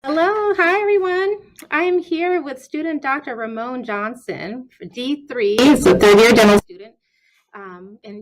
Hello, hi everyone. I'm here with student Dr. Ramon Johnson, for D3. He's a third-year dental student in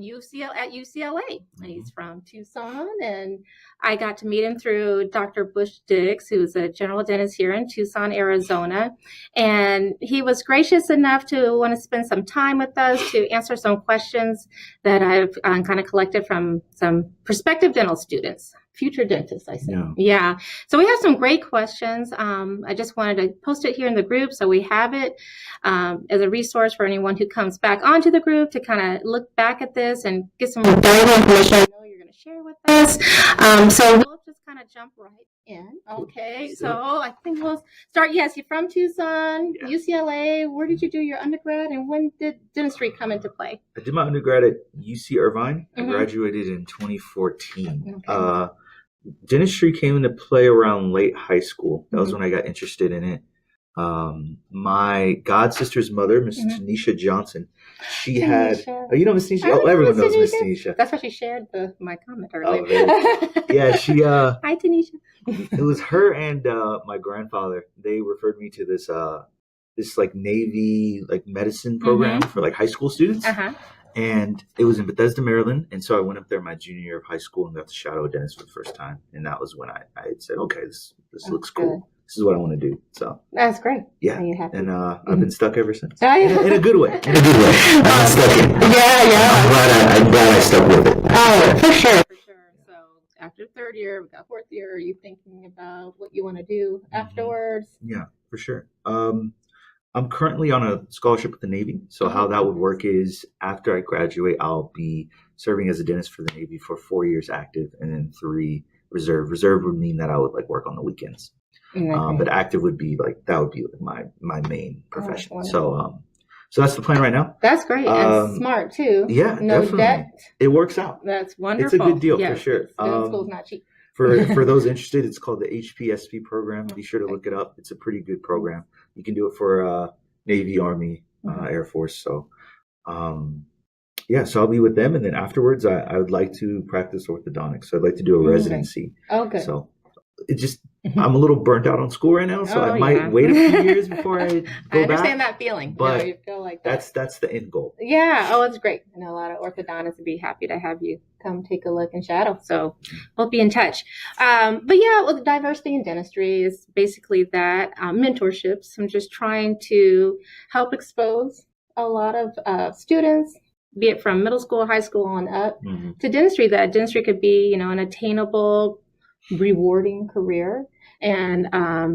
at UCLA. He's from Tucson, and I got to meet him through Dr. Bush Dix, who's a general dentist here in Tucson, Arizona. And he was gracious enough to want to spend some time with us to answer some questions that I've kind of collected from some prospective dental students. Future dentists, I say. Yeah. So we have some great questions. I just wanted to post it here in the group so we have it as a resource for anyone who comes back onto the group to kind of look back at this and get some valuable information I know you're going to share with us. So we'll just kind of jump right in. Okay. So I think we'll start. Yes, you're from Tucson, UCLA. Where did you do your undergrad, and when did dentistry come into play? I did my undergrad at UC Irvine. I graduated in 2014. Okay. Dentistry came into play around late high school. That was when I got interested in it. My god sister's mother, Miss Tanisha Johnson, she had, you know Miss Tanisha? Oh, everyone knows Miss Tanisha. That's why she shared my comment earlier. Yeah, she, hi Tanisha. It was her and my grandfather. They referred me to this like Navy like medicine program for like high school students. And it was in Bethesda, Maryland. And so I went up there my junior year of high school and got to shadow a dentist for the first time. And that was when I had said, okay, this looks cool. This is what I want to do. So that's great. Yeah. And I've been stuck ever since. In a good way. In a good way. I'm not stuck in. Yeah. I'm glad I stuck with it. Oh, for sure. So after third year, we got fourth year. Are you thinking about what you want to do afterwards? Yeah, for sure. I'm currently on a scholarship with the Navy. So how that would work is after I graduate, I'll be serving as a dentist for the Navy for 4 years active and then 3 reserve. Reserve would mean that I would like work on the weekends. But active would be like, that would be like my main profession. So that's the plan right now. That's great. And smart too. Yeah, no definitely. Debt. It works out. That's wonderful. It's a good deal for sure. School's not cheap. For those interested, it's called the HPSP program. Be sure to look it up. It's a pretty good program. You can do it for Navy, Army, Air Force. So, so I'll be with them. And then afterwards, I would like to practice orthodontics. So I'd like to do a residency. Okay. So it just, I'm a little burnt out on school right now. So I might wait a few years before I go back. I understand that feeling. But you feel like that. that's the end goal. Yeah. Oh, it's great. I know a lot of orthodontists would be happy to have you come take a look and shadow. So we'll be in touch. But yeah, well, diversity in dentistry is basically that mentorships. I'm just trying to help expose a lot of students, be it from middle school, high school on up, to dentistry, that dentistry could be, an attainable, rewarding career. And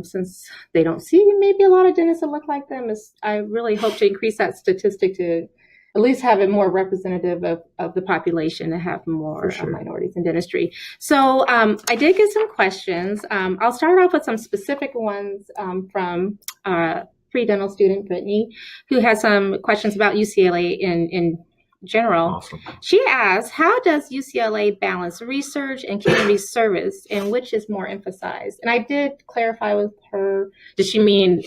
since they don't see maybe a lot of dentists that look like them, I really hope to increase that statistic to at least have it more representative of the population, to have more minorities in dentistry. So I did get some questions. I'll start off with some specific ones from pre-dental student Brittany, who has some questions about UCLA in general. Awesome. She asks, how does UCLA balance research and community service, and which is more emphasized? And I did clarify with her, does she mean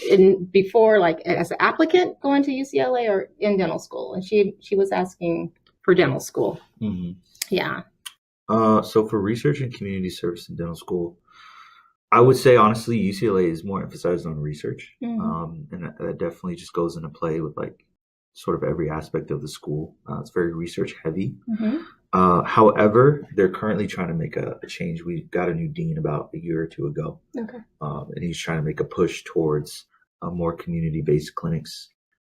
before, like as an applicant going to UCLA or in dental school? And she was asking for dental school. Yeah. So for research and community service in dental school, I would say honestly, UCLA is more emphasized on research. And that definitely just goes into play with like sort of every aspect of the school. It's very research heavy. However, they're currently trying to make a change. We got a new dean about a year or two ago. Okay. And he's trying to make a push towards more community-based clinics,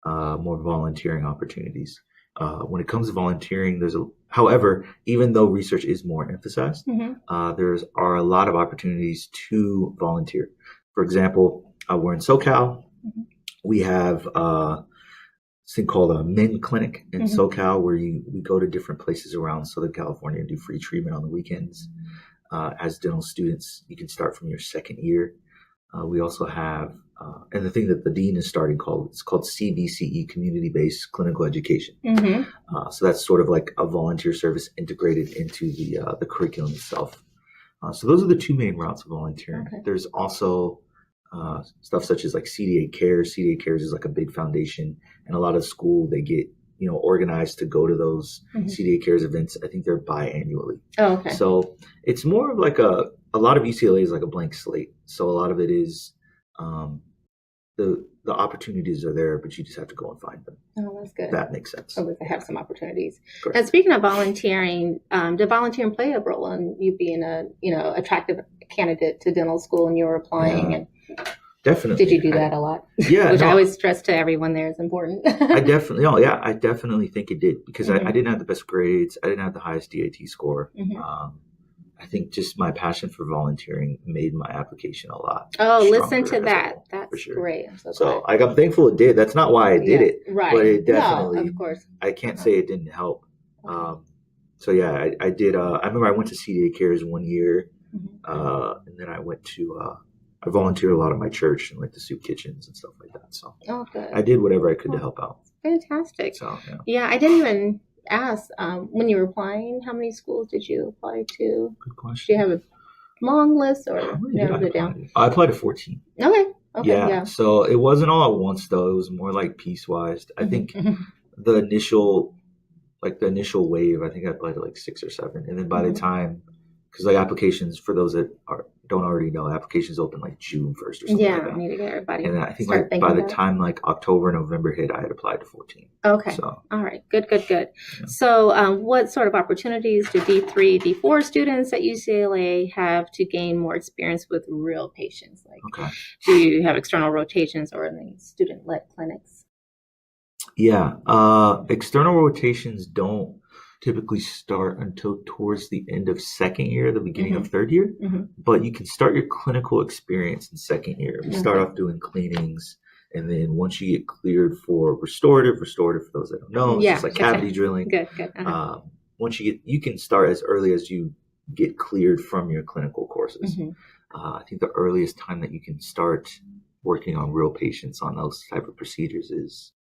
more volunteering opportunities. When it comes to volunteering, however, even though research is more emphasized, are a lot of opportunities to volunteer. For example, we're in SoCal. We have this thing called a Men Clinic in SoCal, where we go to different places around Southern California and do free treatment on the weekends. As dental students, you can start from your second year. We also have, and the thing that the dean is starting it's called CBCE, Community-Based Clinical Education. So that's sort of like a volunteer service integrated into the curriculum itself. So those are the two main routes of volunteering. There's also stuff such as like CDA Cares. CDA Cares is like a big foundation, and a lot of school, they get organized to go to those CDA Cares events. I think they're biannually. Oh, okay. So it's more of like a lot of UCLA is like a blank slate. So a lot of it is the opportunities are there, but you just have to go and find them. Oh, that's good. That makes sense. So we can have some opportunities. Correct. And speaking of volunteering, did volunteering play a role in you being a attractive candidate to dental school and you were applying? And definitely. Did you do that a lot? Yeah. Which I always stress to everyone there is important. I definitely think it did because I didn't have the best grades. I didn't have the highest DAT score. I think just my passion for volunteering made my application a lot. Oh, listen to that. That's sure. Great. So I'm thankful it did. That's not why I did it. Right. But it definitely, of course. I can't say it didn't help. So yeah, I did. I remember I went to CDA Cares 1 year. And then I went to, I volunteered a lot at my church and like the soup kitchens and stuff like that. So good. I did whatever I could to help out. Fantastic. So, yeah, I didn't even ask when you were applying, how many schools did you apply to? Good question. Do you have a long list or narrowed it down? I applied to 14. Okay. Yeah. So it wasn't all at once though. It was more like piecewise. I think the initial wave, I think I applied to like 6 or 7. And then by the time, because like applications, for those that don't already know, applications open like June 1st or something like that. I need to get everybody. And I think like by the time like October, November hit, I had applied to 14. Okay. So, all right. Good. Yeah. So what sort of opportunities do D3, D4 students at UCLA have to gain more experience with real patients? Like, do you have external rotations or any student-led clinics? Yeah. External rotations don't typically start until towards the end of second year, the beginning of third year. But you can start your clinical experience in second year. We start off doing cleanings, and then once you get cleared for restorative for those that don't know, it's just like cavity drilling. Good. Once you can start as early as you get cleared from your clinical courses. I think the earliest time that you can start working on real patients on those type of procedures is,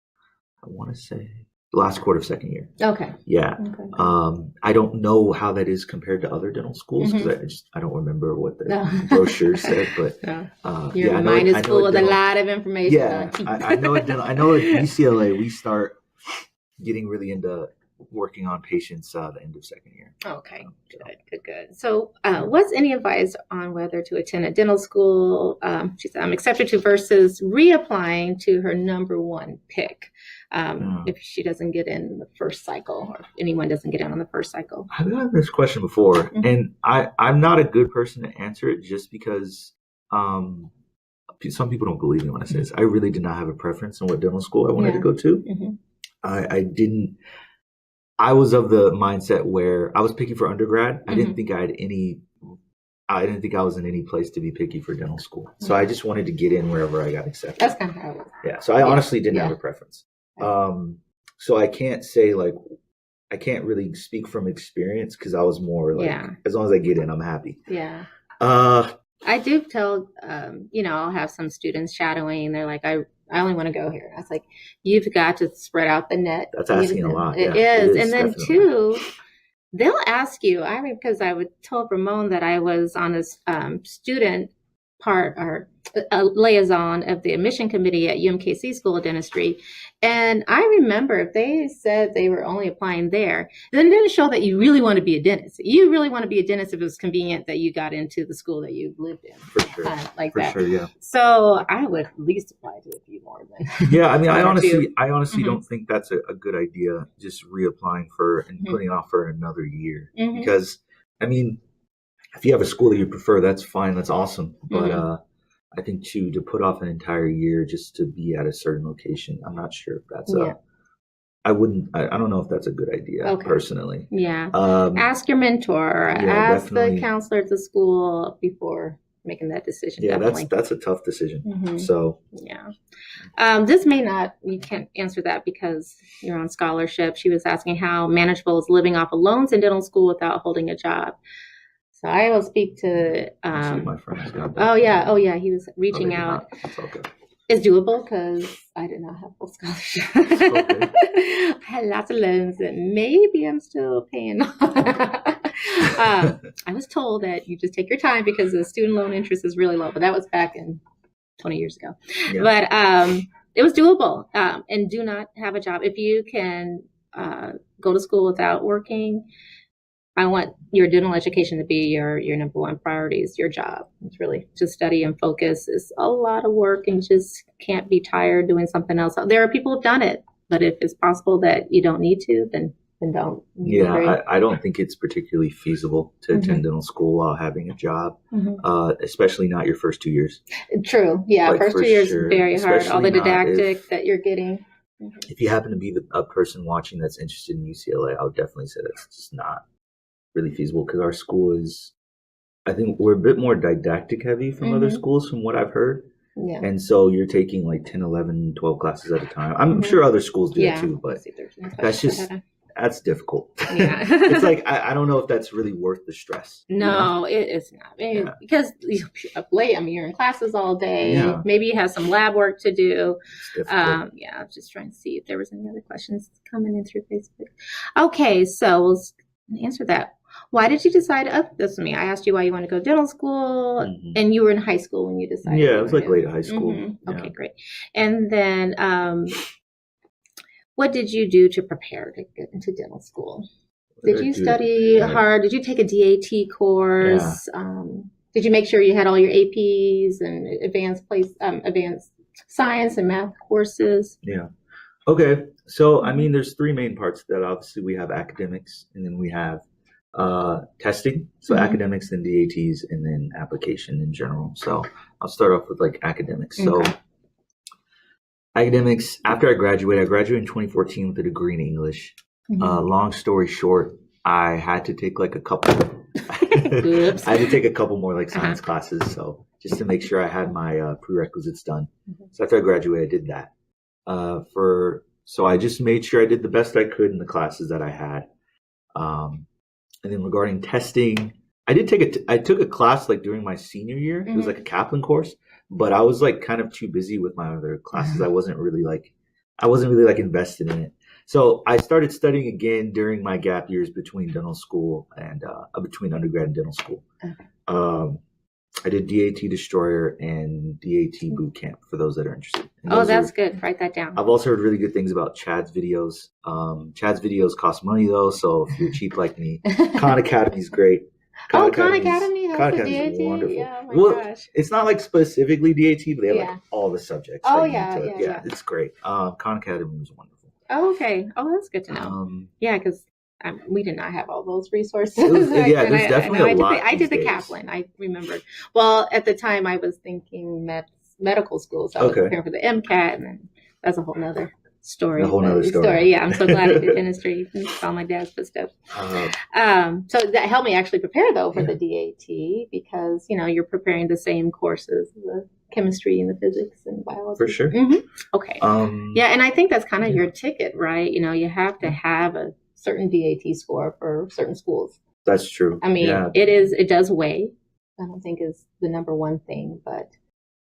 I want to say, the last quarter of second year. Okay. Yeah. I don't know how that is compared to other dental schools because I don't remember what the brochure said, but your mind is full of a lot of information. Yeah, I know at UCLA we start getting really into working on patients the end of second year. Okay, good. So what's any advice on whether to attend a dental school? She said, I'm accepted to versus reapplying to her number one pick. If she doesn't get in the first cycle, or if anyone doesn't get in on the first cycle. I've gotten this question before, and I'm not a good person to answer it just because some people don't believe me when I say this. I really did not have a preference on what dental school I wanted to go to. I didn't. I was of the mindset where I was picky for undergrad. I didn't think I didn't think I was in any place to be picky for dental school. So I just wanted to get in wherever I got accepted. That's kind of how it was. Yeah. So I honestly didn't have a preference. So I can't say I can't really speak from experience because I was more as long as I get in, I'm happy. Yeah. I do tell, I'll have some students shadowing. They're like, I only want to go here. I was like, you've got to spread out the net. That's asking a lot. It is. And then definitely. 2, they'll ask you, because I would tell Ramon that I was on this student part or a liaison of the admission committee at UMKC School of Dentistry. And I remember if they said they were only applying there, then it didn't show that you really want to be a dentist. You really want to be a dentist if it was convenient that you got into the school that you lived in. For sure. For sure, yeah. So I would at least apply to a few more than. Yeah, I mean, I honestly don't think that's a good idea, just reapplying and putting it off for another year. Because, I mean, if you have a school that you prefer, that's fine. That's awesome. But I think to put off an entire year just to be at a certain location, I'm not sure if that's I don't know if that's a good idea personally. Yeah. Ask your mentor, ask the counselor at the school before making that decision. Yeah, that's a tough decision. So this may not, you can't answer that because you're on scholarship. She was asking how manageable is living off of loans in dental school without holding a job. So I will speak to. My friend's got that. Oh yeah, he was reaching out. It's okay. It's doable because I did not have full scholarship. I had lots of loans that maybe I'm still paying off. I was told that you just take your time because the student loan interest is really low, but that was back in 20 years ago. Yeah. But it was doable. And do not have a job if you can go to school without working. I want your dental education to be your number one priority is your job. It's really to study and focus is a lot of work and just can't be tired doing something else. There are people who've done it, but if it's possible that you don't need to, then don't. Yeah, I don't think it's particularly feasible to attend dental school while having a job, especially not your first 2 years. True. Yeah, Like, first for 2 years sure. very hard. All Especially the not didactic that you're getting. If you happen to be a person watching that's interested in UCLA, I would definitely say that's just not really feasible because our school is, I think we're a bit more didactic heavy from other schools from what I've heard. Yeah. And so you're taking like 10, 11, 12 classes at a time. I'm sure other schools do that too, but that's difficult. Yeah. It's like, I don't know if that's really worth the stress. No, it's not. Because you're in classes all day. Yeah. Maybe you have some lab work to do. I was just trying to see if there was any other questions coming in through Facebook. Okay, so we'll answer that. Why did you decide? This is me. I asked you why you want to go to dental school, and you were in high school when you decided. Yeah, it was like late high school. Yeah. Okay, great. And then, what did you do to prepare to get into dental school? Did you study hard? Did you take a DAT course? Yeah. Did you make sure you had all your APs and advanced science and math courses? Yeah. Okay. So, I mean, there's three main parts to that. Obviously, we have academics, and then we have testing. So academics, then DATs, and then application in general. So I'll start off with like academics. So academics, after I graduated in 2014 with a degree in English. Long story short, I had to take like a couple. I had to take a couple more like science classes. So just to make sure I had my prerequisites done. So after I graduated, I did that. So I just made sure I did the best I could in the classes that I had. And then regarding testing, I took a class like during my senior year. It was like a Kaplan course, but I was like kind of too busy with my other classes. I wasn't really like invested in it. So I started studying again during my gap years between dental school and between undergrad and dental school. I did DAT Destroyer and DAT Boot Camp for those that are interested. That's good. Write that down. I've also heard really good things about Chad's videos. Chad's videos cost money though, so if you're cheap like me, Khan Academy is great. Khan Academy has Khan the Academy DAT? is wonderful. Yeah, oh my gosh. It's not like specifically DAT, but they have like all the subjects. Yeah, it's great. Khan Academy was wonderful. Oh, okay. Oh, that's good to know. Because we did not have all those resources. There's definitely a lot. I did the Kaplan. I remembered. Well, at the time, I was thinking medical school, so I was preparing for the MCAT, and then that's a whole nother story. Yeah, I'm so glad I did dentistry. Saw my dad's footsteps. So that helped me actually prepare though for the DAT because you're preparing the same courses, the chemistry and the physics and biology. For sure. Okay. And I think that's kind of your ticket, right? You have to have a certain DAT score for certain schools. That's true. I mean, it does weigh. I don't think is the number one thing, but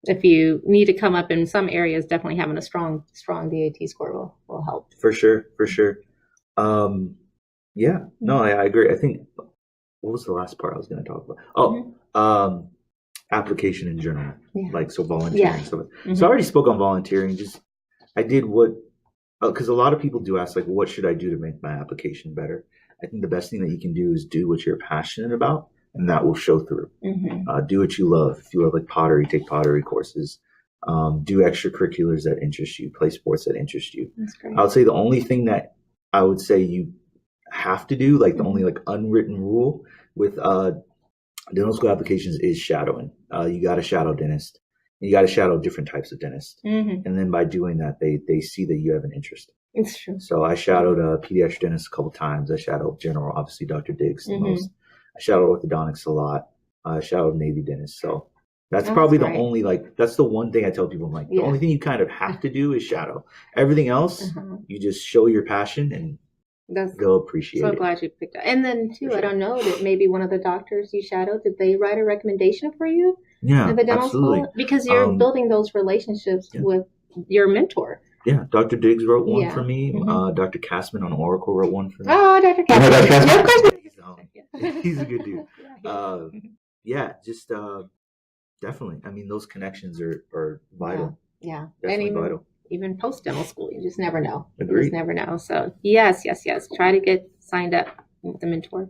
if you need to come up in some areas, definitely having a strong DAT score will help. For sure. No, I agree. I think, what was the last part I was going to talk about? Application in general, like so volunteering. So I already spoke on volunteering. I did because a lot of people do ask like, what should I do to make my application better? I think the best thing that you can do is do what you're passionate about, and that will show through. Do what you love. If you love like pottery, take pottery courses. Do extracurriculars that interest you. Play sports that interest you. That's great. I would say the only thing that I would say you have to do, like the only like unwritten rule with dental school applications is shadowing. You got to shadow dentists. You got to shadow different types of dentists. And then by doing that, they see that you have an interest. It's true. So I shadowed a pediatric dentist a couple times. I shadowed general, obviously Dr. Dixit the most. I shadowed orthodontics a lot. I shadowed Navy dentists. So that's probably the only, that's the one thing I tell people. I'm like, the only thing you kind of have to do is shadow. Everything else, you just show your passion and they'll appreciate it. So glad you picked up. And then too, I don't know that maybe one of the doctors you shadowed, did they write a recommendation for you? Yeah, in the dental absolutely. School? Because you're building those relationships with your mentor. Yeah, Dr. Diggs wrote one for me. Dr. Castman on Oracle wrote one for me. Oh, Dr. Castman. He's a good dude. Definitely. I mean, those connections are vital. Yeah. Definitely vital. even post dental school. You just never know. You Agreed. just never know. So yes. Try to get signed up with the mentor.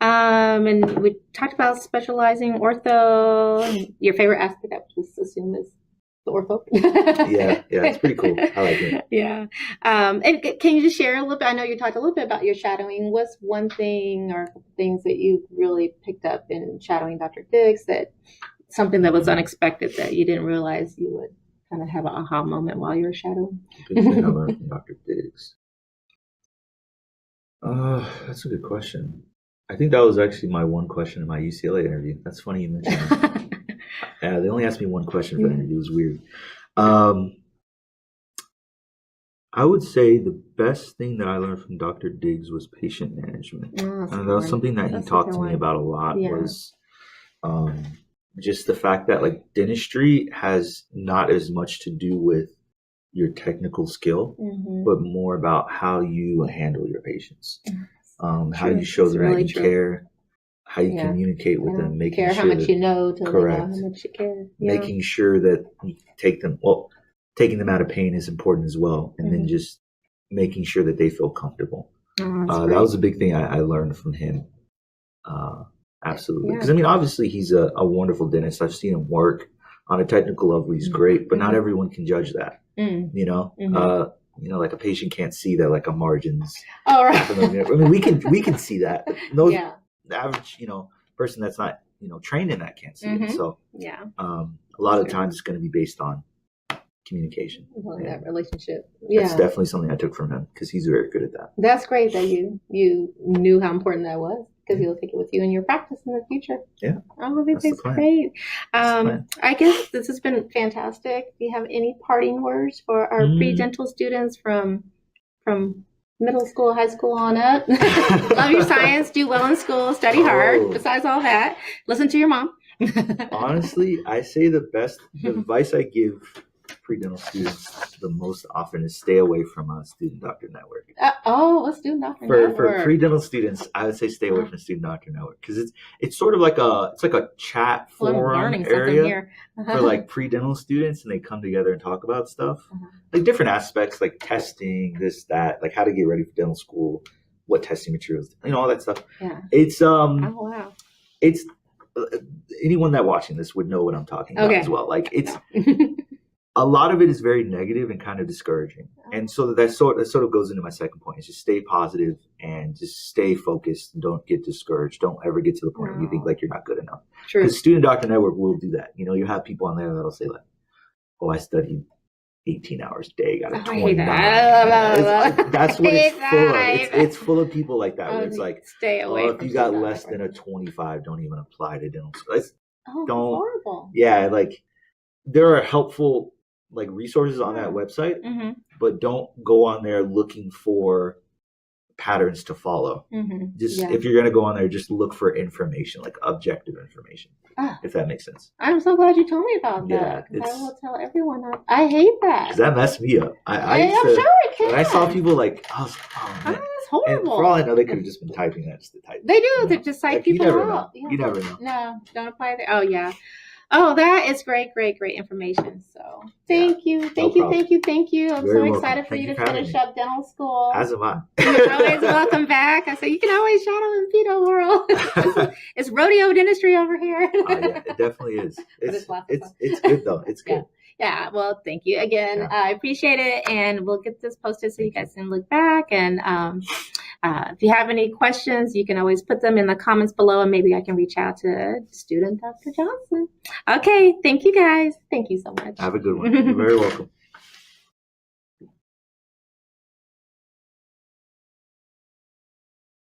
And we talked about specializing ortho. Your favorite aspect, I would just assume, is the ortho. Yeah, it's pretty cool. I like it. Yeah. And can you just share a little bit? I know you talked a little bit about your shadowing. What's one thing or things that you really picked up in shadowing Dr. Diggs, that something that was unexpected that you didn't realize you would kind of have an aha moment while you were shadowing? Good thing I learned from Dr. Diggs. That's a good question. I think that was actually my one question in my UCLA interview. That's funny you mentioned that. Yeah, they only asked me one question for the interview. It was weird. I would say the best thing that I learned from Dr. Diggs was patient management. And that was something that he talked to me about a lot, was just the fact that like dentistry has not as much to do with your technical skill, but more about how you handle your patients, how you show them that you care, how you communicate with them, making sure how much you know to correct, know how much you care, making sure that you taking them out of pain is important as well, and then just making sure that they feel comfortable. That was a big thing I learned from him. Absolutely, because I mean, obviously he's a wonderful dentist. I've seen him work on a technical level. He's great, but not everyone can judge that. You know, like a patient can't see that like a margins. Oh, right. I mean, we can see that. But the average, person that's not, trained in that can't see it. So a lot of times it's going to be based on communication. That relationship. That's definitely something I took from him, because he's very good at that. That's great that you knew how important that was, because you'll take it with you in your practice in the future. Yeah. Oh, this is great. I guess this has been fantastic. Do you have any parting words for our pre-dental students from middle school, high school on up? Love your science, do well in school, study hard. Besides all that, listen to your mom. Honestly, I say the advice I give pre-dental students the most often is stay away from a student doctor network. What's student doctor network? For pre-dental students, I would say stay away from student doctor network, because it's sort of like a chat forum area for like pre-dental students, and they come together and talk about stuff, like different aspects, like testing, this, that, like how to get ready for dental school, what testing materials, all that stuff. Yeah. It's it's anyone that watching this would know what I'm talking about as well. Like it's a lot of it is very negative and kind of discouraging. And so that sort of goes into my second point, is just stay positive and just stay focused and don't get discouraged. Don't ever get to the point where you think like you're not good enough. Because Student Doctor Network will do that. You have people on there that'll say like, oh, I studied 18 hours a day, got a 29. That's what it's full of. It's full of people like that, where it's like, stay away if you got less than a 25, don't even apply to dental school. Horrible. Yeah, like there are helpful like resources on that website, but don't go on there looking for patterns to follow. If you're going to go on there, just look for information, like objective information, if that makes sense. I'm so glad you told me about that. I will tell everyone. I hate that. Because that messed me up. I'm sure it can. When I saw people like, I was like, oh man. That's horrible. And for all I know, they could have just been typing that just to type. They do. They just type people out. You never know. No, don't apply there. Oh, yeah. Oh, that is great information. So thank you. I'm so excited for you to finish up dental school. As am I. You're always welcome back. I say you can always shadow in Pedo World. It's rodeo dentistry over here. Yeah, it definitely is. It's good though. It's good. Yeah, well, thank you again. I appreciate it, and we'll get this posted so you guys can look back. And if you have any questions, you can always put them in the comments below, and maybe I can reach out to student Dr. Johnson. Okay, thank you guys. Thank you so much. Have a good one. You're very welcome.